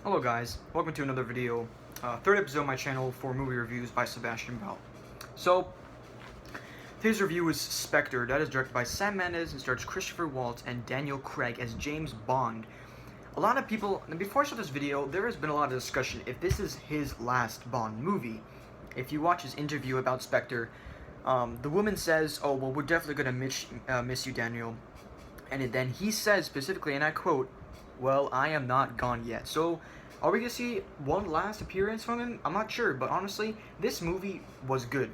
Hello guys, welcome to another video, third episode of my channel for movie reviews by Sebastian Bell. So, today's review is Spectre, that is directed by Sam Mendes and stars Christopher Waltz and Daniel Craig as James Bond. A lot of people, and before I start this video, there has been a lot of discussion if this is his last Bond movie. If you watch his interview about Spectre, the woman says, "Oh, well, we're definitely going to miss you, Daniel." And then he says specifically, and I quote, "Well, I am not gone yet." So, are we going to see one last appearance from him? I'm not sure, but honestly, this movie was good.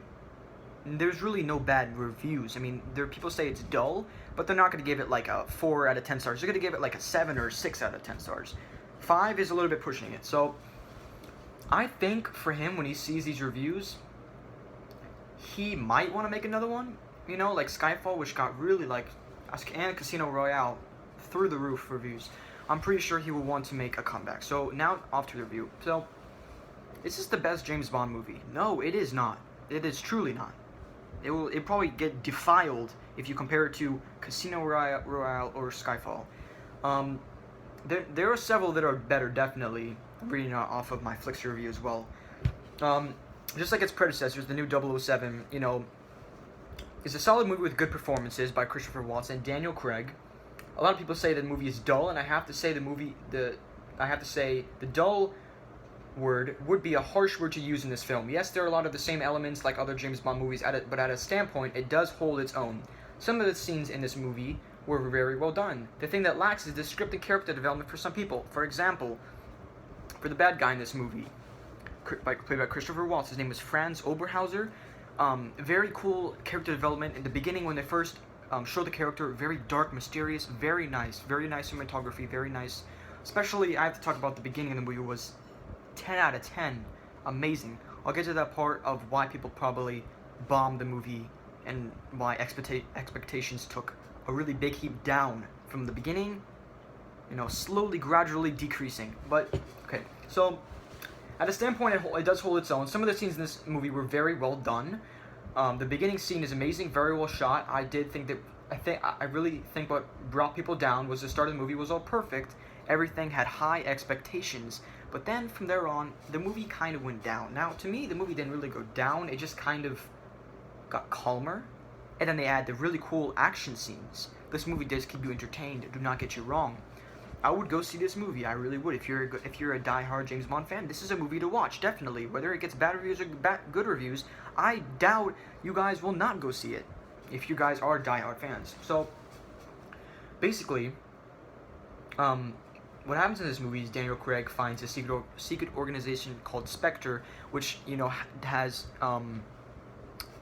There's really no bad reviews. I mean, people say it's dull, but they're not going to give it like a 4 out of 10 stars. They're going to give it like a 7 or 6 out of 10 stars. 5 is a little bit pushing it. So, I think for him, when he sees these reviews, he might want to make another one. You know, like Skyfall, which got really and Casino Royale, through the roof reviews. I'm pretty sure he will want to make a comeback. So now off to the review. So, is this the best James Bond movie? No, it is not. It is truly not. It probably get defiled if you compare it to Casino Royale or Skyfall. There are several that are better, definitely. I'm reading off of my Flix review as well. Just like its predecessors, the new 007, you know, is a solid movie with good performances by Christopher Waltz and Daniel Craig. A lot of people say the movie is dull, and I have to say the dull word would be a harsh word to use in this film. Yes, there are a lot of the same elements like other James Bond movies, but at a standpoint, it does hold its own. Some of the scenes in this movie were very well done. The thing that lacks is the script and character development for some people. For example, for the bad guy in this movie, played by Christopher Waltz, his name is Franz Oberhauser. Very cool character development in the beginning when they first show the character. Very dark, mysterious, very nice cinematography, very nice. Especially, I have to talk about the beginning of the movie was 10 out of 10, amazing. I'll get to that part of why people probably bombed the movie and why expectations took a really big heap down from the beginning, you know, slowly, gradually decreasing. But, okay, so at a standpoint, it does hold its own. Some of the scenes in this movie were very well done. The beginning scene is amazing, very well shot. I really think what brought people down was the start of the movie was all perfect. Everything had high expectations. But then from there on, the movie kind of went down. Now, to me, the movie didn't really go down. It just kind of got calmer. And then they add the really cool action scenes. This movie does keep you entertained. Do not get you wrong. I would go see this movie. I really would. If you're a die-hard James Bond fan, this is a movie to watch, definitely. Whether it gets bad reviews or good reviews, I doubt you guys will not go see it if you guys are die-hard fans. So, basically, what happens in this movie is Daniel Craig finds a secret organization called Spectre, which, you know, has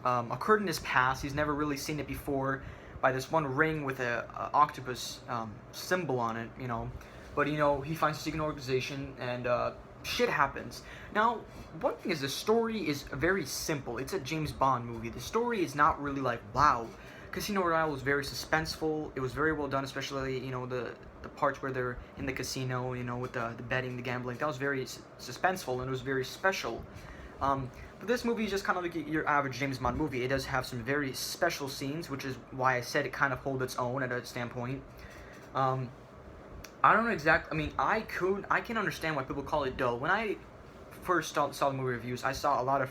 occurred in his past. He's never really seen it before, by this one ring with a octopus symbol on it, you know. But, you know, he finds a secret organization, and shit happens. Now, one thing is the story is very simple. It's a James Bond movie. The story is not really like, wow. Casino Royale was very suspenseful. It was very well done, especially, you know, the parts where they're in the casino, you know, with the betting, the gambling. That was very suspenseful, and it was very special. But this movie is just kind of like your average James Bond movie. It does have some very special scenes, which is why I said it kind of holds its own at a standpoint. I don't know exactly. I mean, I can understand why people call it dull. When I first saw the movie reviews, I saw a lot of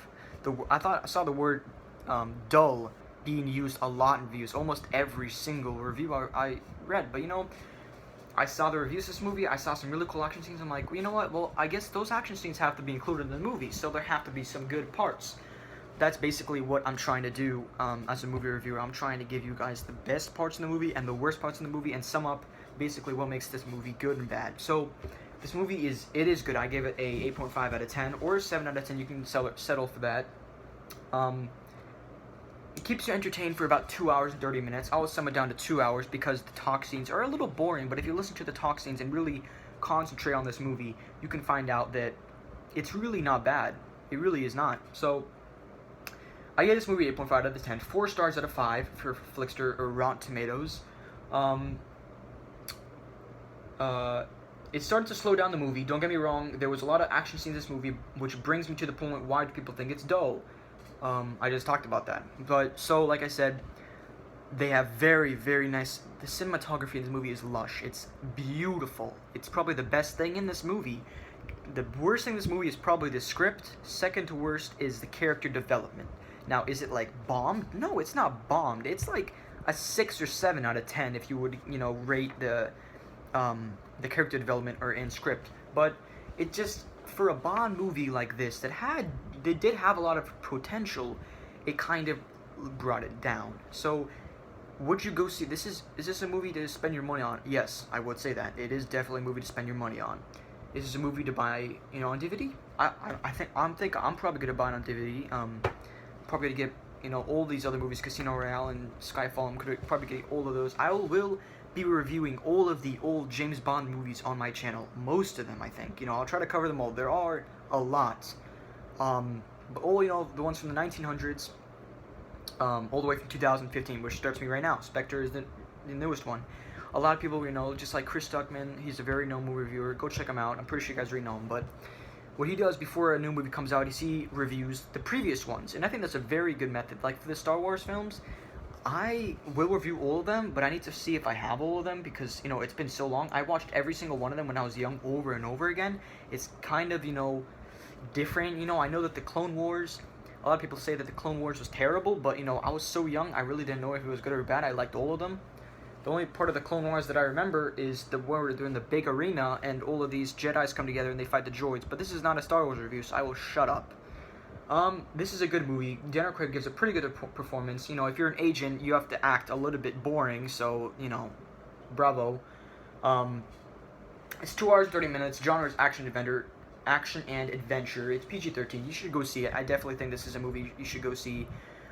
I saw the word dull being used a lot in reviews. Almost every single review I read. But, you know, I saw the reviews of this movie, I saw some really cool action scenes. I'm like, well, you know what? Well, I guess those action scenes have to be included in the movie, so there have to be some good parts. That's basically what I'm trying to do as a movie reviewer. I'm trying to give you guys the best parts in the movie and the worst parts in the movie and sum up basically what makes this movie good and bad. So, this movie is good. I give it a 8.5 out of 10 or a 7 out of 10. You can settle for that. It keeps you entertained for about 2 hours and 30 minutes. I will sum it down to 2 hours because the talk scenes are a little boring, but if you listen to the talk scenes and really concentrate on this movie, you can find out that it's really not bad. It really is not. So, I gave this movie 8.5 out of 10, 4 stars out of 5 for Flixster or Rotten Tomatoes. It started to slow down the movie. Don't get me wrong, there was a lot of action scenes in this movie, which brings me to the point, why do people think it's dull? I just talked about that. But, so, like I said, they have very, very nice... The cinematography in this movie is lush. It's beautiful. It's probably the best thing in this movie. the worst thing in this movie is probably the script. Second to worst is the character development. Now, is it like bombed? No, it's not bombed. It's like a 6 or 7 out of 10 if you would, rate the character development or in script. But it just, for a Bond movie like this they did have a lot of potential, it kind of brought it down. So would you go see is this a movie to spend your money on? Yes, I would say that. It is definitely a movie to spend your money on. Is this a movie to buy, on DVD? I'm probably gonna buy it on DVD. Probably gonna get, all these other movies, Casino Royale and Skyfall. I'm gonna probably get all of those. I will be reviewing all of the old James Bond movies on my channel. Most of them, I think. I'll try to cover them all. There are a lot. But all, the ones from the 1900s, all the way from 2015, which starts me right now. Spectre is the newest one. A lot of people, just like Chris Stuckman, he's a very known movie reviewer. Go check him out. I'm pretty sure you guys already know him. But what he does before a new movie comes out is he reviews the previous ones. And I think that's a very good method. Like for the Star Wars films, I will review all of them, but I need to see if I have all of them because, it's been so long. I watched every single one of them when I was young over and over again. It's kind of, different. I know that the Clone Wars, a lot of people say that the Clone Wars was terrible, but, I was so young, I really didn't know if it was good or bad. I liked all of them. The only part of the Clone Wars that I remember is where they're in the big arena and all of these Jedis come together and they fight the droids. But this is not a Star Wars review, so I will shut up. This is a good movie. Daniel Craig gives a pretty good performance. If you're an agent, you have to act a little bit boring, so, bravo. It's 2 hours and 30 minutes. Genre is action and adventure. It's PG-13. You should go see it. I definitely think this is a movie you should go see.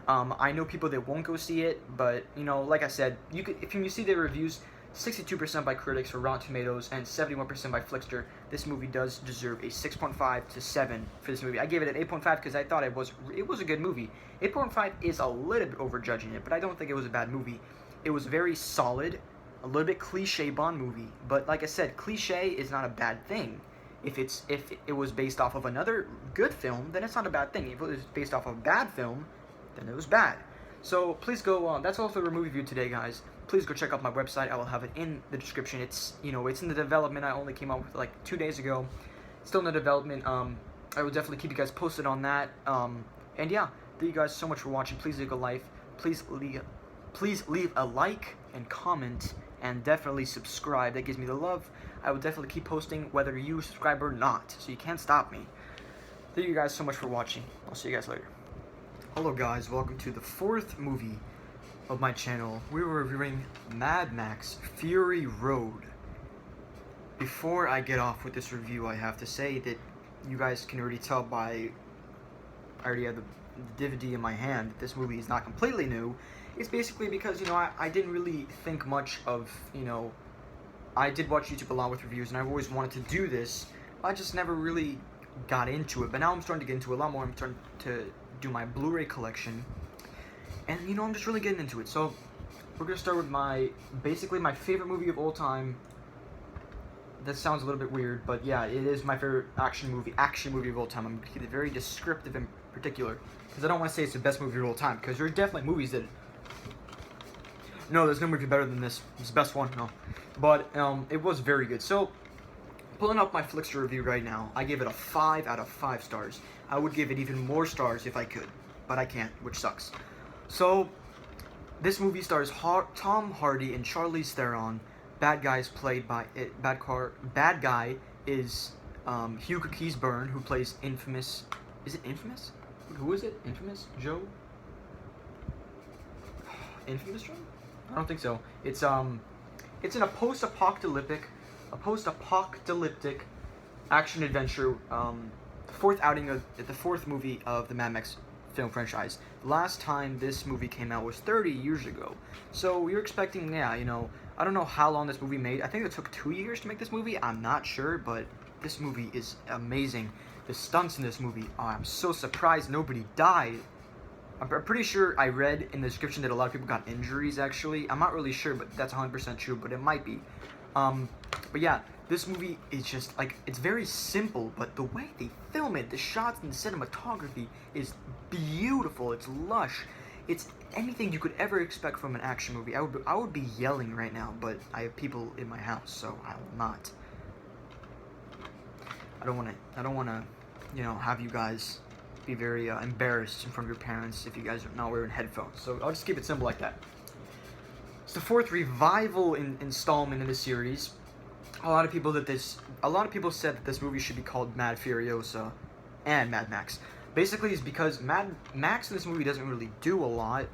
I know people that won't go see it, but, like I said, if you see the reviews, 62% by critics for Rotten Tomatoes and 71% by Flixster, this movie does deserve a 6.5 to 7 for this movie. I gave it an 8.5 because I thought it was a good movie. 8.5 is a little bit overjudging it, but I don't think it was a bad movie. It was very solid, a little bit cliche Bond movie, but like I said, cliche is not a bad thing. If it was based off of another good film, then it's not a bad thing. If it was based off of a bad film, then it was bad. So please go. That's all for the movie review today, guys. Please go check out my website. I will have it in the description. It's it's in the development. I only came out with it like 2 days ago. Still in the development. I will definitely keep you guys posted on that. And yeah, thank you guys so much for watching. Please leave a like. Please leave a like and comment, and definitely subscribe. That gives me the love. I will definitely keep posting whether you subscribe or not, so you can't stop me. Thank you guys so much for watching. I'll see you guys later. Hello guys, welcome to the 4th movie of my channel. We were reviewing Mad Max Fury Road. Before I get off with this review, I have to say that you guys can already tell by I already have the DVD in my hand that this movie is not completely new. It's basically because, I didn't really think much of, I did watch YouTube a lot with reviews, and I've always wanted to do this. I just never really got into it, but now I'm starting to get into it a lot more. I'm starting to do my Blu-ray collection, and, I'm just really getting into it. So, we're going to start with basically my favorite movie of all time. That sounds a little bit weird, but yeah, it is my favorite action movie of all time. I'm going to keep it very descriptive in particular, because I don't want to say it's the best movie of all time, because there are definitely movies that... No, there's no movie better than this. It's the best one, no. But, it was very good. So, pulling up my Flixster review right now, I gave it a 5 out of 5 stars. I would give it even more stars if I could, but I can't, which sucks. So, this movie stars Tom Hardy and Charlize Theron. Bad guy is played by bad guy is Hugo Keysburn, who plays Infamous. Is it Infamous? Who is it? Infamous Joe? Infamous Joe? I don't think so. It's in a post-apocalyptic action adventure. The fourth movie of the Mad Max film franchise. The last time this movie came out was 30 years ago. So you're expecting, I don't know how long this movie made. I think it took 2 years to make this movie. I'm not sure, but this movie is amazing. The stunts in this movie, I'm so surprised nobody died. I'm pretty sure I read in the description that a lot of people got injuries, actually. I'm not really sure, but that's 100% true, but it might be. But yeah, this movie is just, it's very simple, but the way they film it, the shots and the cinematography is beautiful. It's lush. It's anything you could ever expect from an action movie. I would be yelling right now, but I have people in my house, so I will not. I don't want to, you know, have you guys be very embarrassed in front of your parents if you guys are not wearing headphones. So I'll just keep it simple like that. It's the fourth revival installment in the series. A lot of people said that this movie should be called Mad Furiosa and Mad Max. Basically, it's because Mad Max in this movie doesn't really do a lot,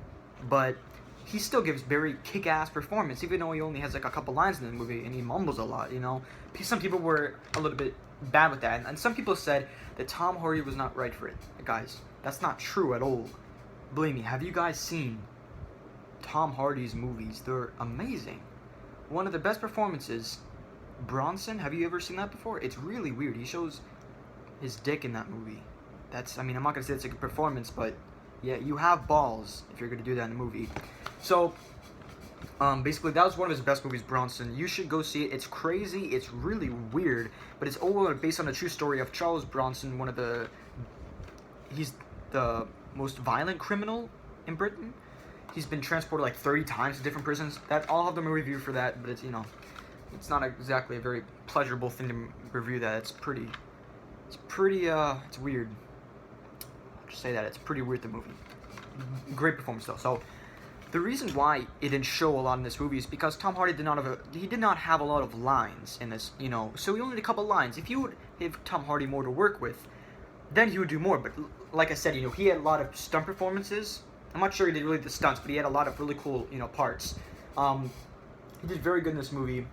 but he still gives very kick-ass performance, even though he only has like a couple lines in the movie and he mumbles a lot, you know. Some people were a little bit bad with that, and some people said that Tom Hardy was not right for it. Guys, that's not true at all. Believe me, have you guys seen Tom Hardy's movies? They're amazing. One of the best performances, Bronson, have you ever seen that before? It's really weird. He shows his dick in that movie. I mean, I'm not going to say it's a good performance, but yeah, you have balls if you're going to do that in a movie. So, basically, that was one of his best movies, Bronson. You should go see it. It's crazy. It's really weird, but it's all based on a true story of Charles Bronson, he's the most violent criminal in Britain. He's been transported like 30 times to different prisons. I'll have them review for that, but it's, you know, it's not exactly a very pleasurable thing to review that. It's weird. I'll just say that. It's pretty weird, the movie. Great performance, though. So, the reason why it didn't show a lot in this movie is because Tom Hardy did not have a lot of lines in this, you know. So he only had a couple lines. If you would give Tom Hardy more to work with, then he would do more. But like I said, you know, he had a lot of stunt performances. I'm not sure he did really the stunts, but he had a lot of really cool, you know, parts. He did very good in this movie.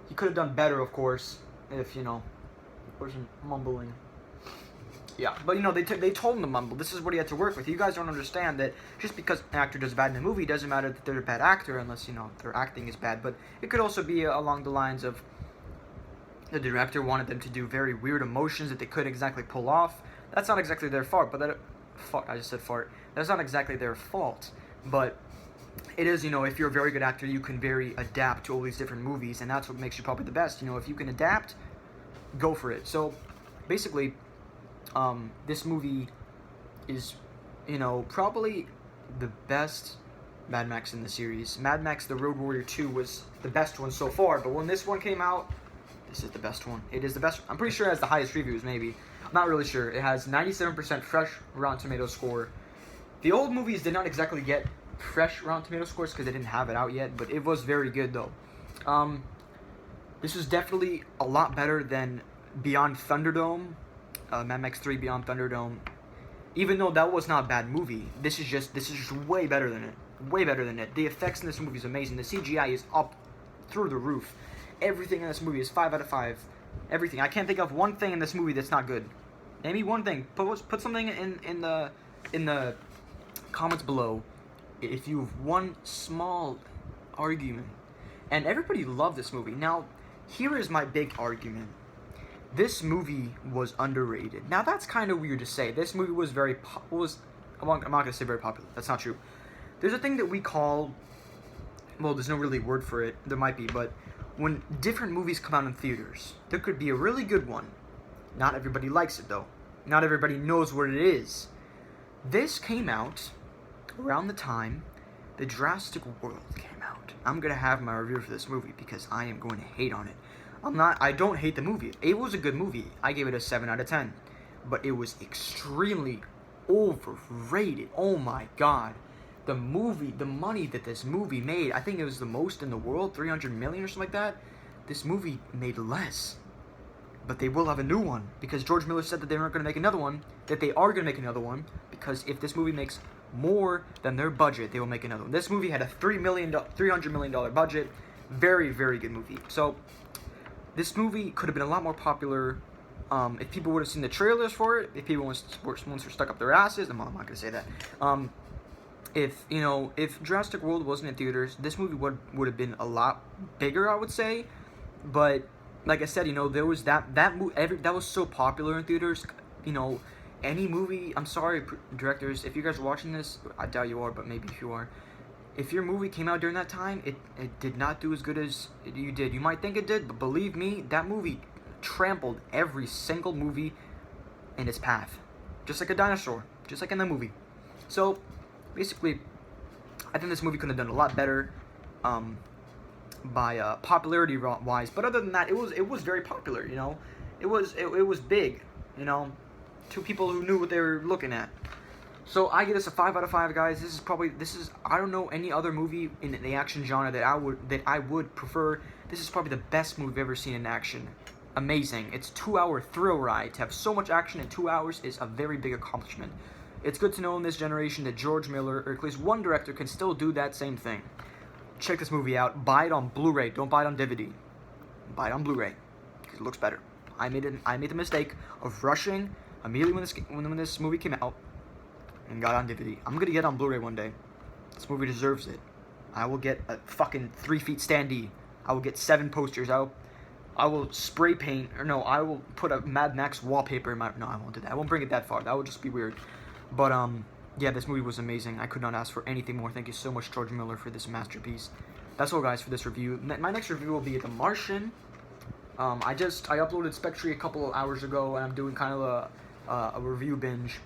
He could have done better, of course, if, you know, he wasn't mumbling. Yeah, but, you know, they told him to mumble. This is what he had to work with. You guys don't understand that just because an actor does bad in a movie doesn't matter that they're a bad actor unless, you know, their acting is bad. But it could also be along the lines of the director wanted them to do very weird emotions that they couldn't exactly pull off. That's not exactly their fault, but I just said fart. That's not exactly their fault, but it is, you know, if you're a very good actor, you can very adapt to all these different movies, and that's what makes you probably the best. You know, if you can adapt, go for it. So, basically, this movie is, you know, probably the best Mad Max in the series. Mad Max The Road Warrior 2 was the best one so far, but when this one came out, this is the best one. It is the best. I'm pretty sure it has the highest reviews, maybe. I'm not really sure. It has 97% fresh Rotten Tomatoes score. The old movies did not exactly get fresh Rotten Tomatoes scores because they didn't have it out yet, but it was very good, though. This is definitely a lot better than Beyond Thunderdome, Mad Max 3 Beyond Thunderdome. Even though that was not a bad movie, this is just way better than it. Way better than it. The effects in this movie is amazing. The CGI is up through the roof. Everything in this movie is 5 out of 5. Everything. I can't think of one thing in this movie that's not good. Name me one thing. Put something in the comments below if you have one small argument. And everybody loved this movie. Now, here is my big argument. This movie was underrated. Now, that's kind of weird to say. This movie was I'm not going to say very popular. That's not true. There's a thing that we call, well, there's no really word for it. There might be, but when different movies come out in theaters, there could be a really good one. Not everybody likes it, though. Not everybody knows what it is. This came out around the time the Jurassic World came out. I'm going to have my review for this movie because I am going to hate on it. I don't hate the movie. It was a good movie. I gave it a 7 out of 10. But it was extremely overrated. Oh my god. The money that this movie made, I think it was the most in the world, 300 million or something like that. This movie made less. But they will have a new one because George Miller said that they weren't going to make another one, that they are going to make another one because if this movie makes more than their budget, they will make another one. This movie had a $300 million budget. Very, very good movie. So, this movie could have been a lot more popular if people would have seen the trailers for it, if people once were stuck up their asses. I'm not going to say that. If Jurassic World wasn't in theaters, this movie would have been a lot bigger, I would say. But like I said, you know, there was that was so popular in theaters. You know, any movie. I'm sorry, directors, if you guys are watching this, I doubt you are, but maybe if you are. If your movie came out during that time, it did not do as good as you did. You might think it did, but believe me, that movie trampled every single movie in its path, just like a dinosaur, just like in the movie. So basically, I think this movie could have done a lot better by popularity wise. But other than that, it was very popular. You know, it was big, you know, two people who knew what they were looking at. So I give this a 5 out of 5, guys. This is I don't know any other movie in the action genre that I would prefer. This is probably the best movie I've ever seen in action. Amazing. It's a 2-hour thrill ride. To have so much action in 2 hours is a very big accomplishment. It's good to know in this generation that George Miller, or at least one director, can still do that same thing. Check this movie out. Buy it on Blu-ray. Don't buy it on DVD. Buy it on Blu-ray because it looks better. I made the mistake of rushing immediately when this movie came out and got on DVD. I'm gonna get on Blu-ray one day. This movie deserves it. I will get a fucking 3 feet standee. I will get 7 posters. I will spray paint, or no, I will put a Mad Max wallpaper in my. No, I won't do that. I won't bring it that far. That would just be weird. But yeah, this movie was amazing. I could not ask for anything more. Thank you so much, George Miller, for this masterpiece. That's all, guys, for this review. My next review will be The Martian. I uploaded Spectre a couple of hours ago, and I'm doing kind of a review binge.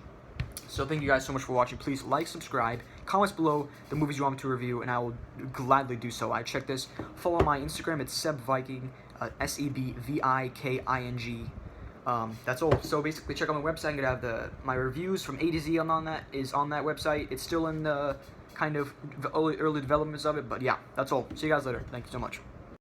So thank you guys so much for watching. Please like, subscribe, comments below the movies you want me to review, and I will gladly do so. I check this. Follow my Instagram. It's SebViking, SebViking. That's all. So basically, check out my website. I'm gonna have my reviews from A to Z on that website. It's still in the kind of early developments of it, but yeah, that's all. See you guys later. Thank you so much.